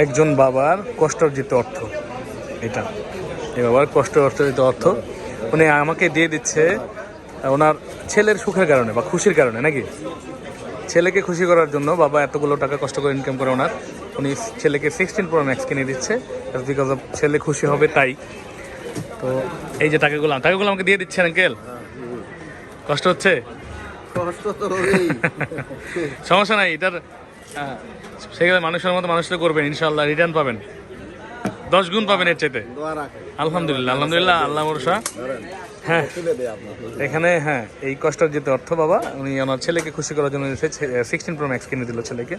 একজন বাবার কষ্ট অর্জিত অর্থ, এটা এই বাবার কষ্ট অর্জিত অর্থ উনি আমাকে দিয়ে দিচ্ছে ওনার ছেলের সুখের কারণে বা খুশির কারণে, নাকি? ছেলেকে খুশি করার জন্য বাবা এতগুলো টাকা কষ্ট করে ইনকাম করে ওনার, উনি ছেলেকে 16 Pro Max কিনে দিচ্ছে বিকজ অফ ছেলে খুশি হবে তাই। তো এই যে টাকাগুলো আমাকে দিয়ে দিচ্ছেন আঙ্কেল, কষ্ট হচ্ছে? সমস্যা নাই, এটার সেখানে মানুষের মতো মানুষ তো করবেন, ইনশাল্লাহ রিটার্ন পাবেন, 10 গুণ পাবেন এর চাইতে। আলহামদুলিল্লাহ আল্লাহ ভরসা। হ্যাঁ এখানে হ্যাঁ এই কষ্টের যেতে অর্থ বাবা উনি ওনার ছেলেকে খুশি করার জন্য 16 Pro Max কিনে দিল ছেলেকে।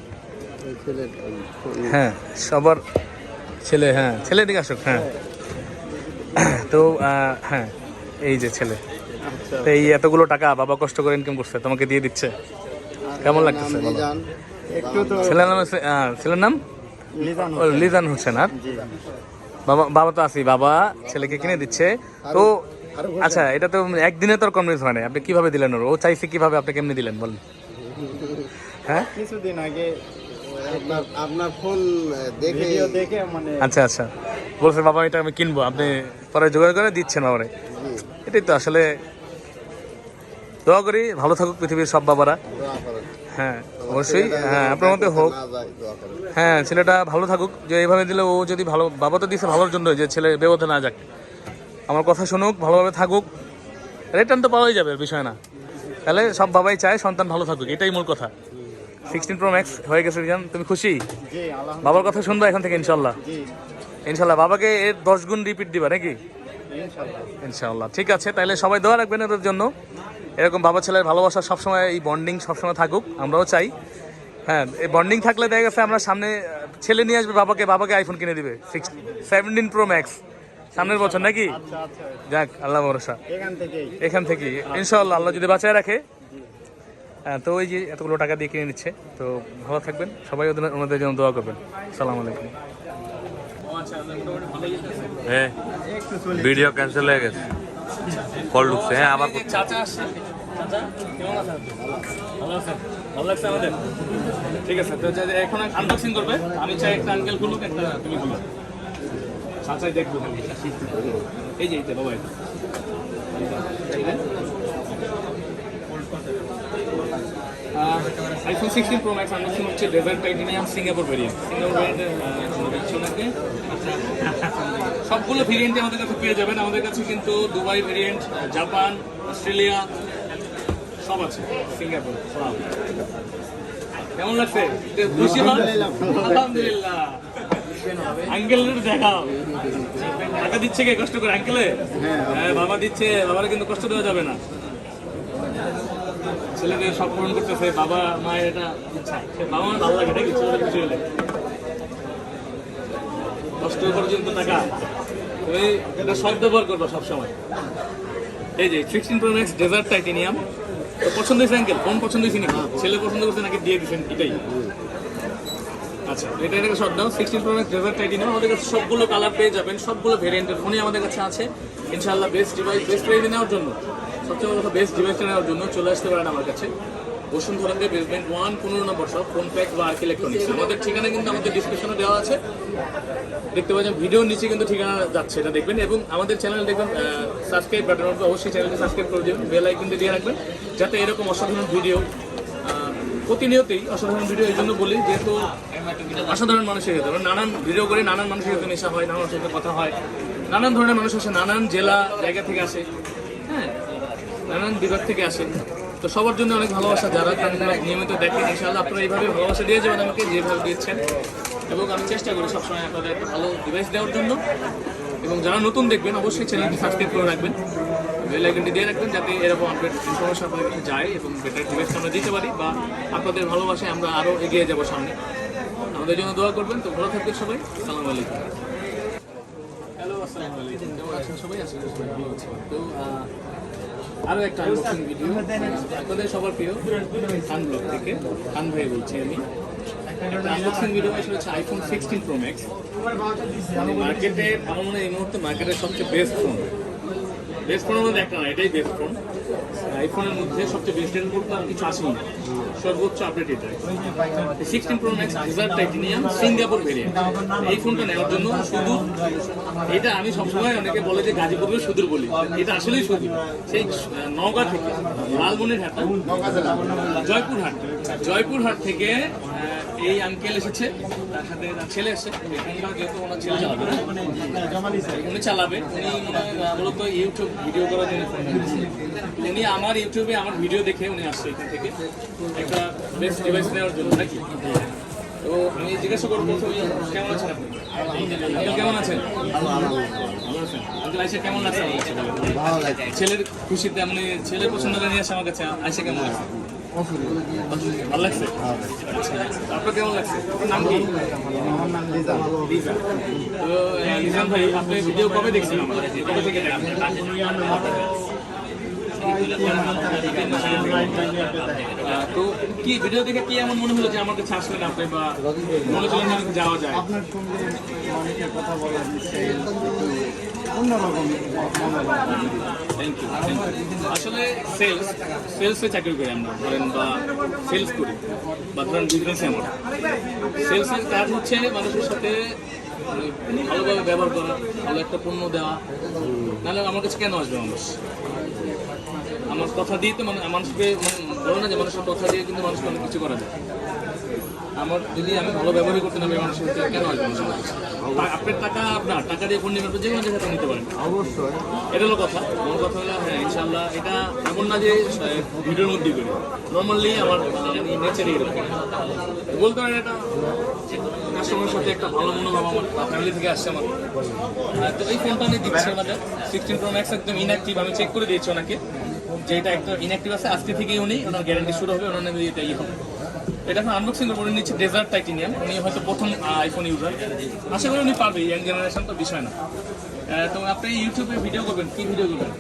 হ্যাঁ সবার ছেলে, হ্যাঁ ছেলের দিকে আসুক। হ্যাঁ তো হ্যাঁ এই যে ছেলে, তো এই এতগুলো টাকা বাবা কষ্ট করে ইনকাম করছে তোমাকে দিয়ে দিচ্ছে, কেমন লাগতেছে? ছেলের নাম লিজান হোসেন। আর বাবা তো আছি, বাবা ছেলেকে কিনে দিচ্ছে। তো আচ্ছা এটা তো একদিনে তো কনভিন্স হয় না, আপনি কিভাবে দিলেন? ও চাইছে কিভাবে, আপনি কেমনি দিলেন বলেন? হ্যাঁ কিছুদিন আগে আপনার ফোন দেখে মানে আচ্ছা বলছে বাবা এটা আমি কিনবো, আপনি পরে জোগাড় করে দিচ্ছেন বাবারে। এটাই তো আসলে দোয়া করি ভালো থাকুক পৃথিবীর সব বাবারা। হ্যাঁ অবশ্যই, হ্যাঁ আপনার মতে হোক। হ্যাঁ ছেলেটা ভালো থাকুক, যে এইভাবে দিলে ও যদি ভালো, বাবা তো দিচ্ছে ভালোর জন্য, যে ছেলে বেপথে না যাক, আমার কথা শুনুক, ভালোভাবে থাকুক, রিটার্ন তো পাওয়াই যাবে, বিষয় না। তাহলে সব বাবাই চায় সন্তান ভালো থাকুক, এটাই মূল কথা। 16 Pro Max হয়ে গেছে রিজান, তুমি খুশি? বাবার কথা শুনবা এখন থেকে ইনশাল্লাহ। বাবাকে এর 10 গুণ রিপিট দিবা নাকি? ইনশাল্লাহ। ঠিক আছে, তাহলে সবাই দোয়া রাখবেন এদের জন্য, এরকম বাবা ছেলের ভালোবাসা সবসময়, এই বন্ডিং সবসময় থাকুক, আমরাও চাই। হ্যাঁ এই বন্ডিং থাকলে দেখা গেছে আমরা সামনে ছেলে নিয়ে আসবে বাবাকে আইফোন কিনে দিবে 17 Pro Max সামনের বছর, নাকি? যাক আল্লাহ ভরসা, এখান থেকে ইনশাল্লাহ আল্লাহ যদি বাঁচায় রাখে। হ্যাঁ তো ওই যে এতগুলো টাকা দিয়ে কিনে নিচ্ছে, তো ভালো থাকবেন সবাই, ওনাদের জন্য দোয়া করবেন। আসসালামু আলাইকুম। হ্যাঁ ভিডিও ক্যান্সেল হয়ে গেছে, কল ঢুকছে। হ্যাঁ আবার চাচা আসছে, চাচা কেমন আছেন? ভালো আছেন? ভালো লাগছে আমাদের? ঠিক আছে, তো এখন আনবক্সিং করবে, আমি চাই একটা আঙ্কেল খুলুক, একটা তুমি খুলুক, চাচাই দেখবো। এই যে বাবা আইফোন 16 Pro Max আনবক্সিং হচ্ছে, ডেজার্ট টাইটেনিয়াম সিঙ্গাপুর ভেরিয়েন্ট। সবগুলো ভেরিয়েন্টে আমাদের কাছে পেয়ে যাবেন। আমাদের কাছে কিন্তু দুবাই ভেরিয়েন্ট, জাপান, অস্ট্রেলিয়া সব আছে, সিঙ্গাপুর সব। কেমন লাগছে? খুশি হন? আলহামদুলিল্লাহ। আঙ্কেলের দেখাও, টাকা দিচ্ছে কে কষ্ট করে? আঙ্কেলে? হ্যাঁ বাবা দিচ্ছে, বাবার কিন্তু কষ্ট দেওয়া যাবে না, ছেলেদের সব পূরণ করতেছে, বাবা মায়ের এটা ইচ্ছা, বাবা মায়ের ভালো লাগে নাকি? ছেলেদের খুশি হলে কষ্ট পর্যন্ত টাকা তুমি এটা সব ব্যবহার করবো সবসময়। এই যে 16 Pro Max ডেজার্ট টাইটেনিয়াম, তো পছন্দ হয়েছে আঙ্কেল? কোন পছন্দ হয়েছে নাকি? ছেলে পছন্দ করছে নাকি দিয়ে দিচ্ছেন? এটাই আচ্ছা, এটাকে শর্ট দাও। 16 Pro Max ডেজার্ট টাইটেনিয়াম আমাদের কাছে সবগুলো কালার পেয়ে যাবেন, সবগুলো ভেরিয়েন্টের ফোনই আমাদের কাছে আছে ইনশাআল্লাহ। বেস্ট ডিভাইস, বেস্ট প্রাইসে নেওয়ার জন্য, সবচেয়ে বড় কথা বেস্ট ডিভাইসটা নেওয়ার জন্য চলে আসতে পারেন আমার কাছে, বসুন্ধরাতে বেসমেন্ট 1 15 নম্বর শপ, ফোন প্যাক বা আর্ক ইলেকট্রনিক্স। আমাদের ঠিকানা কিন্তু আমাদের ডিসক্রিপশনে দেওয়া আছে, দেখতে পাচ্ছেন ভিডিওর নিচে কিন্তু ঠিকানা যাচ্ছে, এটা দেখবেন। এবং আমাদের চ্যানেল দেখবেন সাবস্ক্রাইব বাটন হবে, অবশ্যই চ্যানেলটি সাবস্ক্রাইব করে দেবেন, বেল আইকনটি দিয়ে রাখবেন, যাতে এরকম অসাধারণ ভিডিও প্রতিনিয়তই অসাধারণ ভিডিও এই জন্য বলি, যেহেতু অসাধারণ মানুষের সাথে নানান ভিডিও করে, নানান মানুষের সাথে মেশা হয়, নানান সাথে কথা হয়, নানান ধরনের মানুষ আসে, নানান জেলা জায়গা থেকে আসে, হ্যাঁ নানান বিভাগ থেকে আসে। তো সবার জন্য অনেক ভালোবাসা, যারা নিয়মিত দেখেন ইনশাআল্লাহ আপনারা এইভাবে ভালোবাসা দিয়ে যাবেন আমাকে, যেভাবে দিচ্ছেন। এবং আমি চেষ্টা করি সবসময় আপনাদের একটা ভালো ডিভাইস দেওয়ার জন্য। এবং যারা নতুন দেখবেন অবশ্যই চ্যানেলটি সাবস্ক্রাইব করে রাখবেন, বেল আইকনটি দিয়ে রাখবেন, যাতে এরকম আপডেট ইনফরমেশন আপনাদের কাছে যায় এবং বেটার ডিভাইসটা আমরা দিতে পারি, বা আপনাদের ভালোবাসায় আমরা আরও এগিয়ে যাবো সামনে। আমাদের জন্য দোয়া করবেন। তো ভালো থাকবেন সবাই, আসসালামু আলাইকুম। হ্যালো আসসালামু আলাইকুম, কেমন আছেন সবাই? আশা করি সবাই ভালো আছেন। তো আরও একটা আনবক্সিং ভিডিও, আপনাদের সবার প্রিয় খান ব্লগ থেকে, খান ভাই বলছি আমি। আনবক্সিং ভিডিও আসলে হচ্ছে আইফোন 16 Pro Max। মার্কেটে আমার মনে হয় এই মুহূর্তে মার্কেটের সবচেয়ে বেস্ট ফোনের মধ্যে একটা না, এটাই বেস্ট ফোন। আইফোনের মধ্যে সবচেয়ে বেস্ট রিপোর্ট তার কিছু আসেনি, সর্বোচ্চ আপডেট এটা 16 Pro Max dessert titanium Singapore variant. এই ফোনটা নেওয়ার জন্য শুধু এটা আমি সবসময় অনেকে বলে যে গাজীপুরের সুদূর বলি, এটা আসলেই সুদূর, সেই নওগাঁ থেকে লালমনিরহাট জয়পুরহাট থেকে এই আঙ্কেল এসেছে, তার সাথে তার ছেলে এসে, ফোনটা যেহেতু ওনার ছেলে চালাবে, উনি চালাবে, উনি মূলত ইউটিউব ভিডিও করার জন্য ফোন নিয়েছে। উনি আমার ইউটিউবে আমার ভিডিও দেখে উনি আসছে এখান থেকে একটা বেস্ট ডিভাইস নেওয়ার জন্য নাকি। তো আমি জিজ্ঞাসা করবো প্রথমে কেমন আছেন আপনি? আঙ্কেল কেমন আছেন? ভালো আছেন আঙ্কেল? আইসা কেমন আছেন? ভালো লাগে। ছেলের খুশিতে আপনি ছেলের পছন্দ করে নিয়ে আসে আমার কাছে, আইসা কেমন লাগছে? ভালো লাগছে? আপনার কেমন লাগছে? আপনার নাম কি? আমার নাম লিজান। লিজা। তো লিজান ভাই, আপনি ভিডিও কবে দেখছেন? কবে থেকে দেখেন? তো কি ভিডিও দেখে কি এমন মনে হলো যে আমার কাছে আসলেন আপনি, বা মনে করলেন যে আমাকে যাওয়া যায়? আপনার সঙ্গে অনেকে কথা বলার বিষয়ে অন্যরকম থ্যাংক ইউ। আসলে সেলসে চাকরি করি আমরা, ধরেন, বা সেলস করি, বা ধরেন বিজনেসে আমার সেলসের কাজ হচ্ছে মানুষের সাথে মানে ভালোভাবে ব্যবহার করা, ভালো একটা পণ্য দেওয়া, নাহলে আমার কাছে কেন আসবে মানুষ? আমার কথা দিয়ে তো মানুষকে বলো না যে মানুষের কথা দিয়ে কিন্তু মানুষকে অনেক কিছু করা যায়। আমার যদি আমি ভালো ব্যবহারই করতে না পারি মানুষের সাথে কেন আসবে মানুষের কাছে? আপনার টাকা দিয়ে ফোন নেবেন, যে কোনো জায়গাতে নিতে পারেন। অবশ্যই এটা হলো কথা। আমার কথা হলো হ্যাঁ ইনশাল্লাহ এটা এমন না যে ভিডিওর মধ্যে করি, নর্মালি আমার নেচারই এরকম বলতে পারেন। এটা কাস্টমারের সাথে একটা ভালো মনোভাব আমার ফ্যামিলি থেকে আসছে আমার। তো এই ফোনটা আমি দিচ্ছি ওনাদের 16 Pro Max একদম ইনঅ্যাক্টিভ, আমি চেক করে দিয়েছি ওনাকে যে এটা একটা ইনঅ্যাক্টিভ আছে, আজকে থেকেই উনি ওনার গ্যারান্টি শুরু হবে, ওনার নামে এটা ইয়ে হবে। এটা এখন আনবক্সিং করে নিচ্ছে ডেজার্ট টাইটেনিয়াম, উনি হয়তো প্রথম আইফোন ইউজার, আশা করি উনি পাবে, ইয়াং জেনারেশন তো বিষয় না। তো আপনি ইউটিউবে ভিডিও করবেন, কি ভিডিও করবেন?